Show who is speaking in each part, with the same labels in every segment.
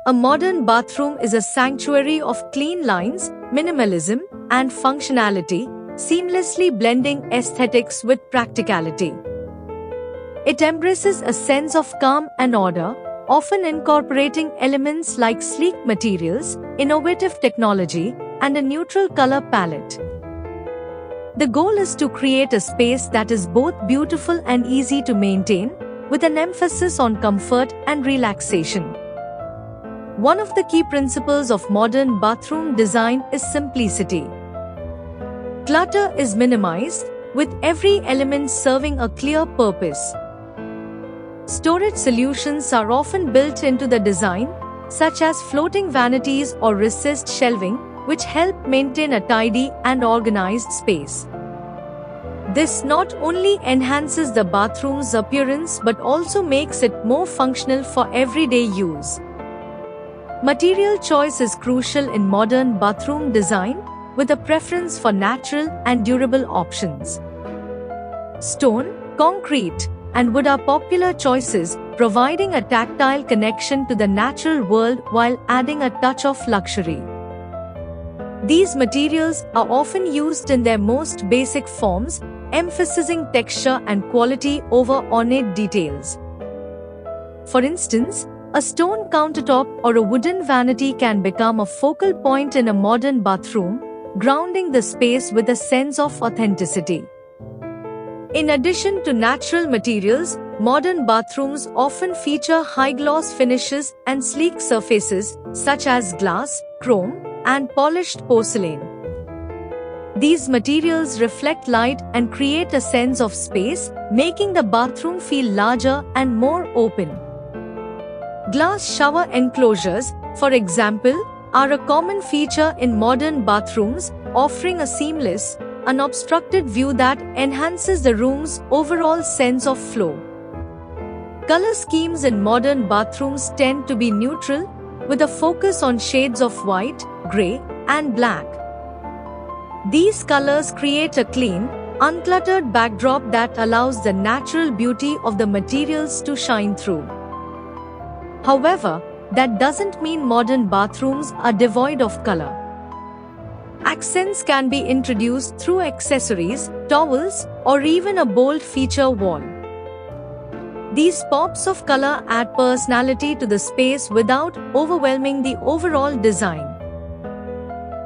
Speaker 1: A modern bathroom is a sanctuary of clean lines, minimalism, and functionality, seamlessly blending aesthetics with practicality. It embraces a sense of calm and order, often incorporating elements like sleek materials, innovative technology, and a neutral color palette. The goal is to create a space that is both beautiful and easy to maintain, with an emphasis on comfort and relaxation. One of the key principles of modern bathroom design is simplicity. Clutter is minimized, with every element serving a clear purpose. Storage solutions are often built into the design, such as floating vanities or recessed shelving, which help maintain a tidy and organized space. This not only enhances the bathroom's appearance but also makes it more functional for everyday use. Material choice is crucial in modern bathroom design, with a preference for natural and durable options. Stone, concrete, and wood are popular choices, providing a tactile connection to the natural world while adding a touch of luxury. These materials are often used in their most basic forms, emphasizing texture and quality over ornate details. For instance, a stone countertop or a wooden vanity can become a focal point in a modern bathroom, grounding the space with a sense of authenticity. In addition to natural materials, modern bathrooms often feature high-gloss finishes and sleek surfaces, such as glass, chrome, and polished porcelain. These materials reflect light and create a sense of space, making the bathroom feel larger and more open. Glass shower enclosures, for example, are a common feature in modern bathrooms, offering a seamless, unobstructed view that enhances the room's overall sense of flow. Color schemes in modern bathrooms tend to be neutral, with a focus on shades of white, gray, and black. These colors create a clean, uncluttered backdrop that allows the natural beauty of the materials to shine through. However, that doesn't mean modern bathrooms are devoid of color. Accents can be introduced through accessories, towels, or even a bold feature wall. These pops of color add personality to the space without overwhelming the overall design.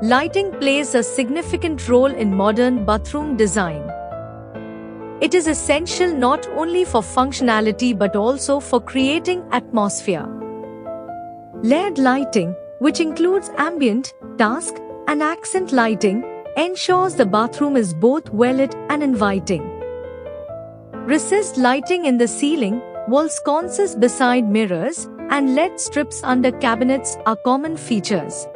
Speaker 1: Lighting plays a significant role in modern bathroom design. It is essential not only for functionality but also for creating atmosphere. Layered lighting, which includes ambient, task, and accent lighting, ensures the bathroom is both well-lit and inviting. Recessed lighting in the ceiling, wall sconces beside mirrors, and LED strips under cabinets are common features.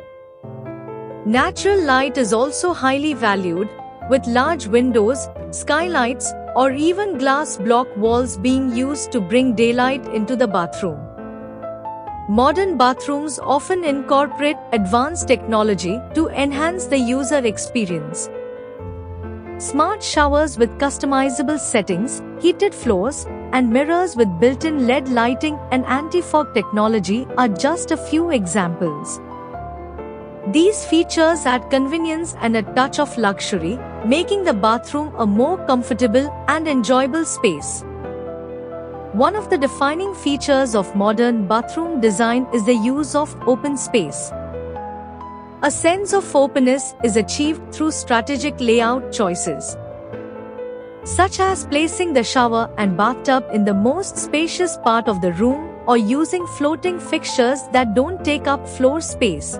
Speaker 1: Natural light is also highly valued, with large windows, skylights, or even glass block walls being used to bring daylight into the bathroom. Modern bathrooms often incorporate advanced technology to enhance the user experience. Smart showers with customizable settings, heated floors, and mirrors with built-in LED lighting and anti-fog technology are just a few examples. These features add convenience and a touch of luxury, making the bathroom a more comfortable and enjoyable space. One of the defining features of modern bathroom design is the use of open space. A sense of openness is achieved through strategic layout choices, such as placing the shower and bathtub in the most spacious part of the room or using floating fixtures that don't take up floor space.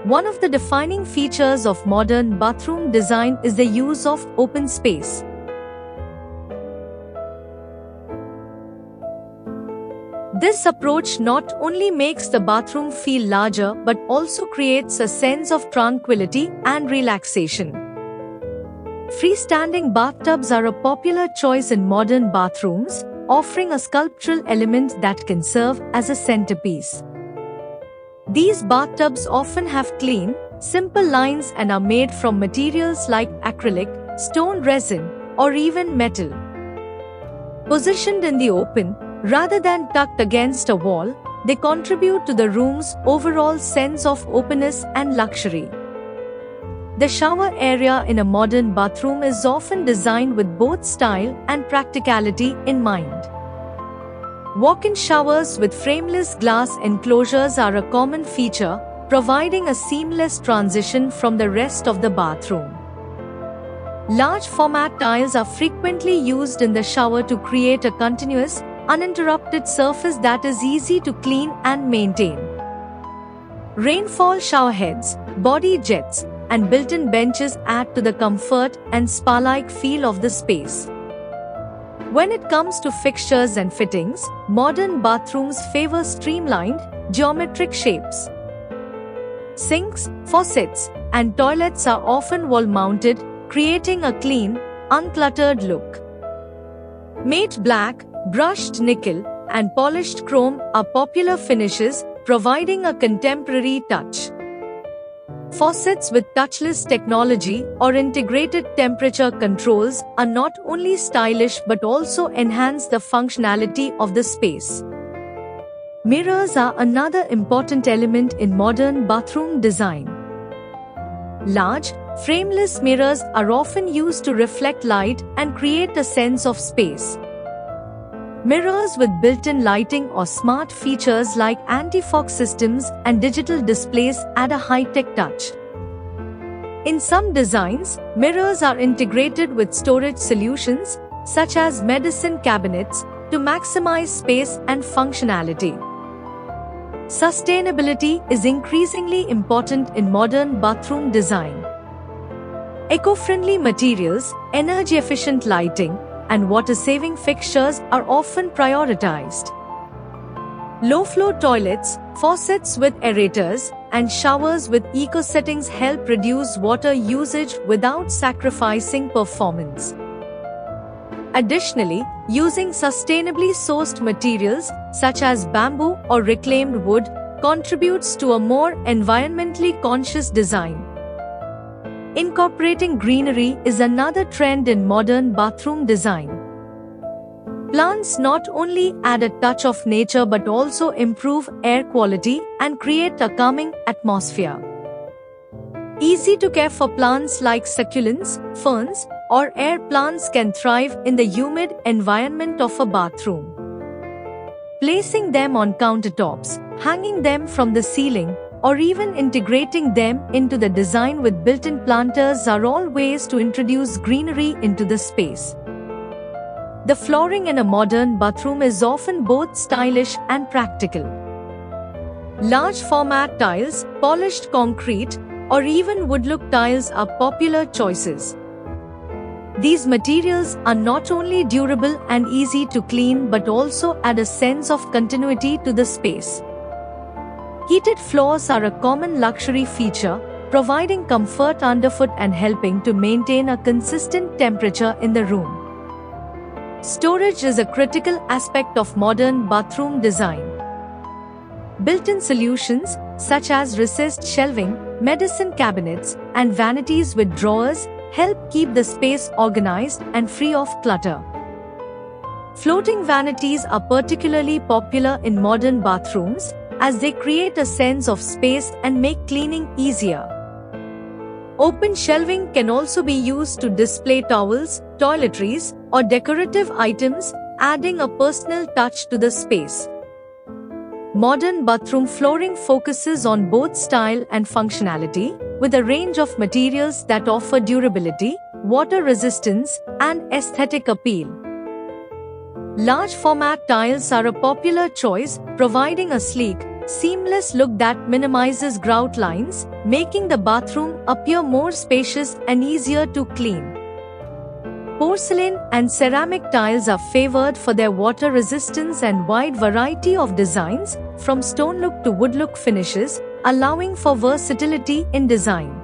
Speaker 1: One of the defining features of modern bathroom design is the use of open space. This approach not only makes the bathroom feel larger but also creates a sense of tranquility and relaxation. Freestanding bathtubs are a popular choice in modern bathrooms, offering a sculptural element that can serve as a centerpiece. These bathtubs often have clean, simple lines and are made from materials like acrylic, stone resin, or even metal. Positioned in the open, rather than tucked against a wall, they contribute to the room's overall sense of openness and luxury. The shower area in a modern bathroom is often designed with both style and practicality in mind. Walk-in showers with frameless glass enclosures are a common feature, providing a seamless transition from the rest of the bathroom. Large format tiles are frequently used in the shower to create a continuous, uninterrupted surface that is easy to clean and maintain. Rainfall showerheads, body jets, and built-in benches add to the comfort and spa-like feel of the space. When it comes to fixtures and fittings, modern bathrooms favor streamlined, geometric shapes. Sinks, faucets, and toilets are often wall-mounted, creating a clean, uncluttered look. Matte black, brushed nickel, and polished chrome are popular finishes, providing a contemporary touch. Faucets with touchless technology or integrated temperature controls are not only stylish but also enhance the functionality of the space. Mirrors are another important element in modern bathroom design. Large, frameless mirrors are often used to reflect light and create a sense of space. Mirrors with built-in lighting or smart features like anti-fog systems and digital displays add a high-tech touch. In some designs, mirrors are integrated with storage solutions, such as medicine cabinets, to maximize space and functionality. Sustainability is increasingly important in modern bathroom design. Eco-friendly materials, energy-efficient lighting, and water-saving fixtures are often prioritized. Low-flow toilets, faucets with aerators, and showers with eco settings help reduce water usage without sacrificing performance. Additionally, using sustainably sourced materials such as bamboo or reclaimed wood contributes to a more environmentally conscious design. Incorporating greenery is another trend in modern bathroom design. Plants not only add a touch of nature but also improve air quality and create a calming atmosphere. Easy to care for plants like succulents, ferns, or air plants can thrive in the humid environment of a bathroom. Placing them on countertops, hanging them from the ceiling, or even integrating them into the design with built-in planters are all ways to introduce greenery into the space. The flooring in a modern bathroom is often both stylish and practical. Large format tiles, polished concrete, or even wood-look tiles are popular choices. These materials are not only durable and easy to clean but also add a sense of continuity to the space. Heated floors are a common luxury feature, providing comfort underfoot and helping to maintain a consistent temperature in the room. Storage is a critical aspect of modern bathroom design. Built-in solutions, such as recessed shelving, medicine cabinets, and vanities with drawers, help keep the space organized and free of clutter. Floating vanities are particularly popular in modern bathrooms, as they create a sense of space and make cleaning easier. Open shelving can also be used to display towels, toiletries, or decorative items, adding a personal touch to the space. Modern bathroom flooring focuses on both style and functionality, with a range of materials that offer durability, water resistance, and aesthetic appeal. Large format tiles are a popular choice, providing a sleek, seamless look that minimizes grout lines, making the bathroom appear more spacious and easier to clean. Porcelain and ceramic tiles are favored for their water resistance and wide variety of designs, from stone look to wood look finishes, allowing for versatility in design.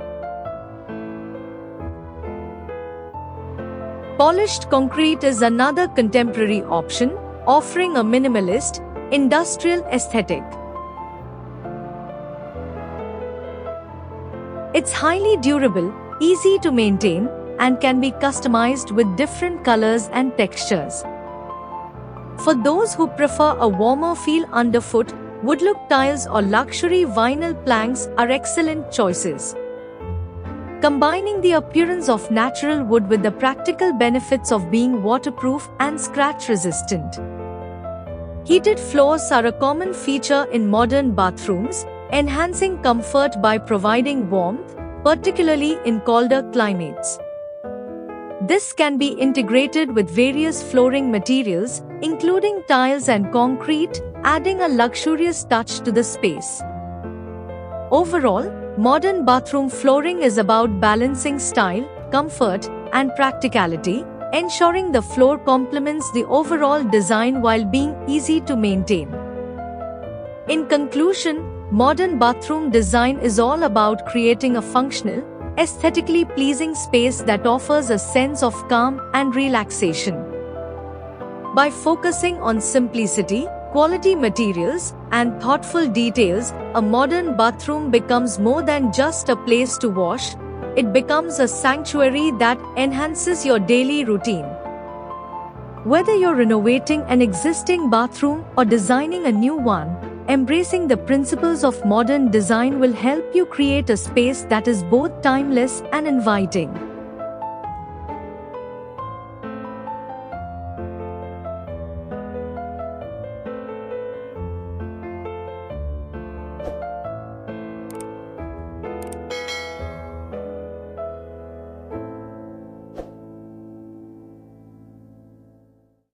Speaker 1: Polished concrete is another contemporary option, offering a minimalist, industrial aesthetic. It's highly durable, easy to maintain, and can be customized with different colors and textures. For those who prefer a warmer feel underfoot, wood look tiles or luxury vinyl planks are excellent choices. Combining the appearance of natural wood with the practical benefits of being waterproof and scratch-resistant. Heated floors are a common feature in modern bathrooms, enhancing comfort by providing warmth, particularly in colder climates. This can be integrated with various flooring materials, including tiles and concrete, adding a luxurious touch to the space. Overall, modern bathroom flooring is about balancing style, comfort, and practicality, ensuring the floor complements the overall design while being easy to maintain. In conclusion, modern bathroom design is all about creating a functional, aesthetically pleasing space that offers a sense of calm and relaxation. By focusing on simplicity, quality materials, and thoughtful details, a modern bathroom becomes more than just a place to wash. It becomes a sanctuary that enhances your daily routine. Whether you're renovating an existing bathroom or designing a new one, embracing the principles of modern design will help you create a space that is both timeless and inviting.